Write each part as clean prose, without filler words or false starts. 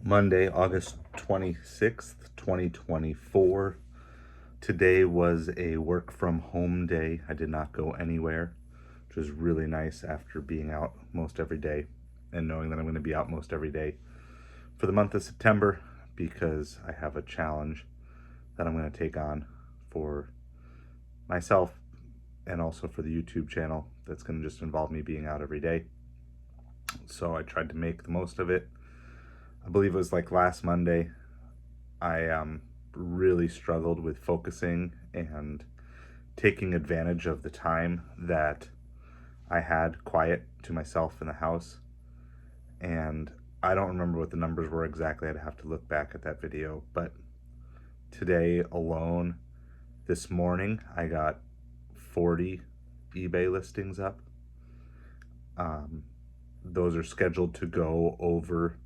Monday, August 26th, 2024. Today was a work from home day. I did not go anywhere, which was really nice after being out most every day and knowing that I'm going to be out most every day for the month of September because I have a challenge that I'm going to take on for myself and also for the YouTube channel that's going to just involve me being out every day. So I tried to make the most of it. I believe it was like last Monday, I really struggled with focusing and taking advantage of the time that I had quiet to myself in the house. And I don't remember what the numbers were exactly. I'd have to look back at that video. But today alone, this morning, I got 40 eBay listings up. Those are scheduled to go over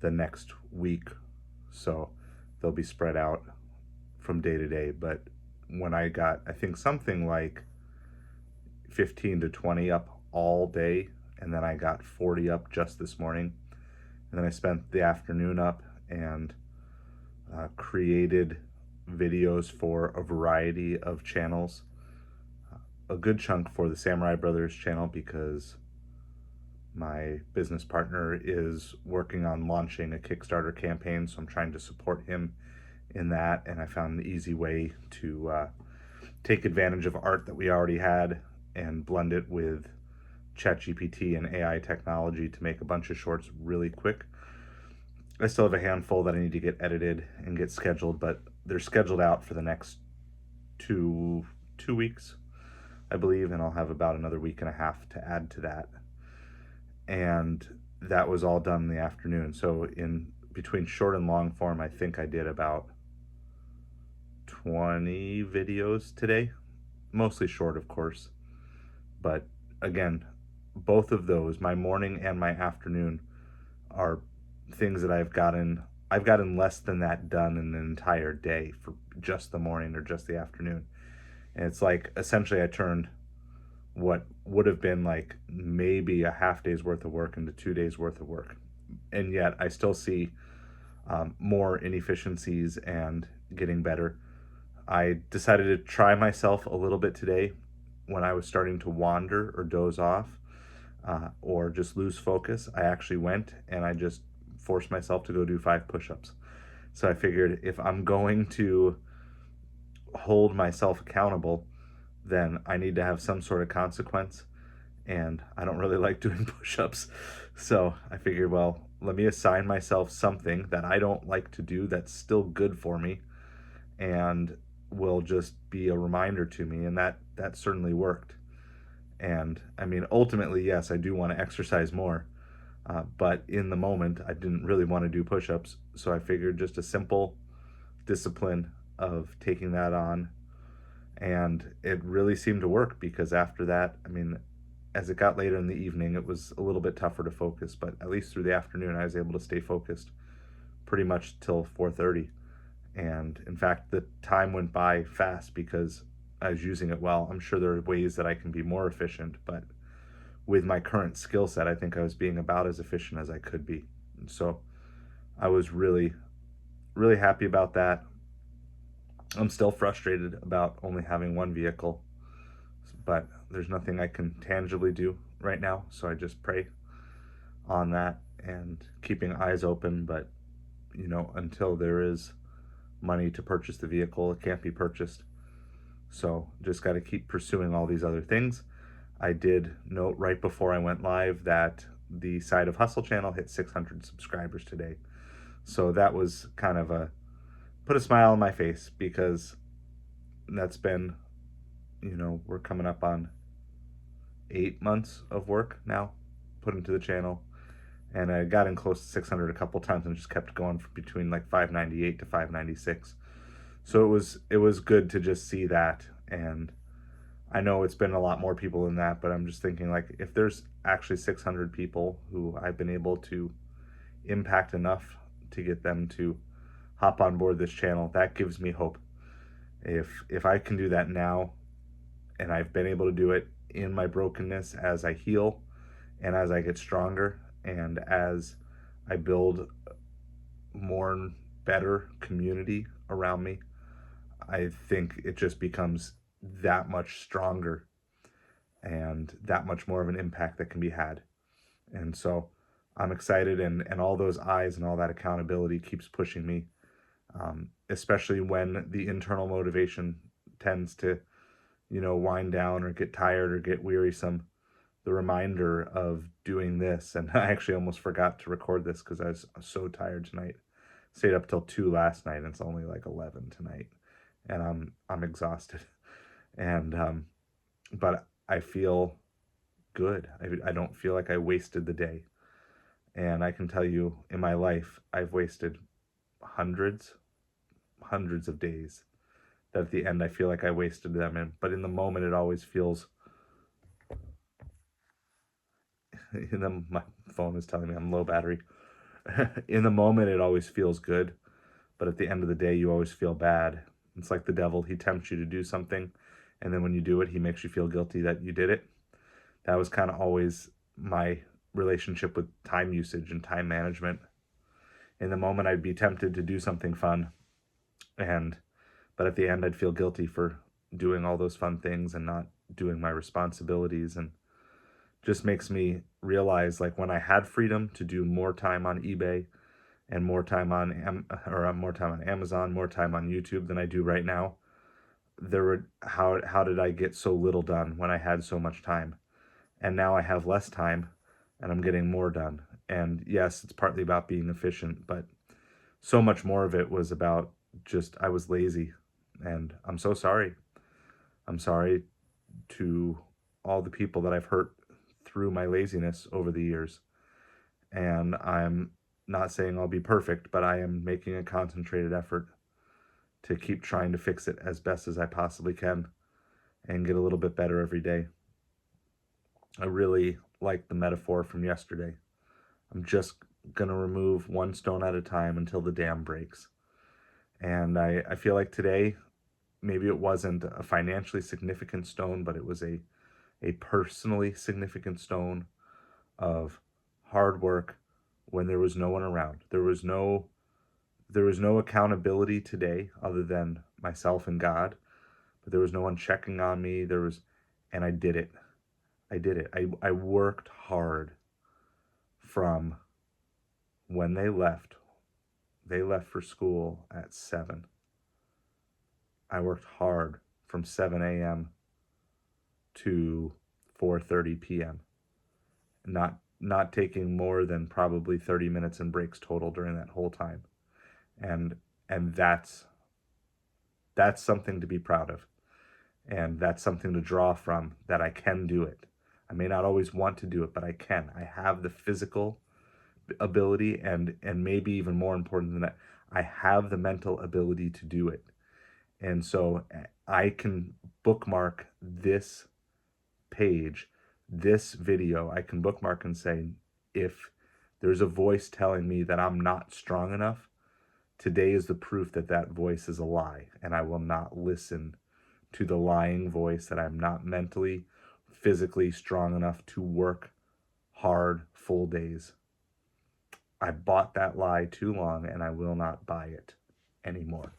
the next week, so they'll be spread out from day to day. But when I got, I think something like 15 to 20 up all day, and then I got 40 up just this morning, and then I spent the afternoon up and created videos for a variety of channels, a good chunk for the Samurai Brothers channel because my business partner is working on launching a Kickstarter campaign, so I'm trying to support him in that. And I found an easy way to take advantage of art that we already had and blend it with ChatGPT and AI technology to make a bunch of shorts really quick. I still have a handful that I need to get edited and get scheduled, but they're scheduled out for the next two weeks, I believe, and I'll have about another week and a half to add to that. And that was all done in the afternoon. So in between short and long form, I think I did about 20 videos today, mostly short, of course. But again, both of those, my morning and my afternoon, are things that I've gotten less than that done in an entire day for just the morning or just the afternoon. And it's like essentially I turned what would have been like maybe a half day's worth of work into 2 days worth of work. And yet I still see more inefficiencies and getting better. I decided to try myself a little bit today when I was starting to wander or doze off or just lose focus. I actually went and I just forced myself to go do 5 push-ups. So I figured if I'm going to hold myself accountable, then I need to have some sort of consequence, and I don't really like doing push-ups. So I figured, well, let me assign myself something that I don't like to do that's still good for me and will just be a reminder to me, and that certainly worked. And I mean, ultimately, yes, I do want to exercise more, but in the moment, I didn't really want to do push-ups, so I figured just a simple discipline of taking that on. And it really seemed to work because after that, I mean, as it got later in the evening, it was a little bit tougher to focus, but at least through the afternoon, I was able to stay focused pretty much till 4:30. And in fact, the time went by fast because I was using it well. I'm sure there are ways that I can be more efficient, but with my current skill set, I think I was being about as efficient as I could be. And so I was really, really happy about that. I'm still frustrated about only having one vehicle, but there's nothing I can tangibly do right now, so I just pray on that and keeping eyes open. But until there is money to purchase the vehicle, it can't be purchased. So just got to keep pursuing all these other things. I did note right before I went live that the Side of Hustle channel hit 600 subscribers today. So that was kind of put a smile on my face because that's been, we're coming up on 8 months of work now put into the channel. And I got in close to 600 a couple times and just kept going from between like 598 to 596. So it was good to just see that. And I know it's been a lot more people than that, but I'm just thinking like if there's actually 600 people who I've been able to impact enough to get them to hop on board this channel, that gives me hope. If I can do that now, and I've been able to do it in my brokenness as I heal and as I get stronger and as I build more better community around me, I think it just becomes that much stronger and that much more of an impact that can be had. And so I'm excited, and all those eyes and all that accountability keeps pushing me, especially when the internal motivation tends to, wind down or get tired or get wearisome. The reminder of doing this, and I actually almost forgot to record this because I was so tired tonight. Stayed up till 2 last night, and it's only like 11 tonight, and I'm exhausted. And but I feel good. I don't feel like I wasted the day. And I can tell you, in my life, I've wasted hundreds, hundreds of days that at the end I feel like I wasted them in. But in the moment, it always feels. My phone is telling me I'm low battery. In the moment, it always feels good, but at the end of the day, you always feel bad. It's like the devil. He tempts you to do something, and then when you do it, he makes you feel guilty that you did it. That was kind of always my relationship with time usage and time management. In the moment, I'd be tempted to do something fun, and but at the end, I'd feel guilty for doing all those fun things and not doing my responsibilities. And just makes me realize, like, when I had freedom to do more time on eBay and more time on more time on Amazon, more time on YouTube than I do right now, there were how did I get so little done when I had so much time? And now I have less time and I'm getting more done. And yes, it's partly about being efficient, but so much more of it was about just I was lazy. And I'm so sorry. I'm sorry to all the people that I've hurt through my laziness over the years. And I'm not saying I'll be perfect, but I am making a concentrated effort to keep trying to fix it as best as I possibly can and get a little bit better every day. I really like the metaphor from yesterday. I'm just going to remove one stone at a time until the dam breaks. And I feel like today, maybe it wasn't a financially significant stone, but it was a personally significant stone of hard work when there was no one around. There was no accountability today other than myself and God, but there was no one checking on me. And I did it. I did it. I worked hard from when they left. They left for school at 7. I worked hard from 7 a.m. to 4:30 p.m. Not taking more than probably 30 minutes in breaks total during that whole time. And that's something to be proud of. And that's something to draw from, that I can do it. I may not always want to do it, but I can. I have the physical ability, and maybe even more important than that, I have the mental ability to do it. And so I can bookmark this page, this video. I can bookmark and say, if there's a voice telling me that I'm not strong enough, today is the proof that that voice is a lie, and I will not listen to the lying voice that I'm not mentally, physically strong enough to work hard full days. I bought that lie too long, and I will not buy it anymore.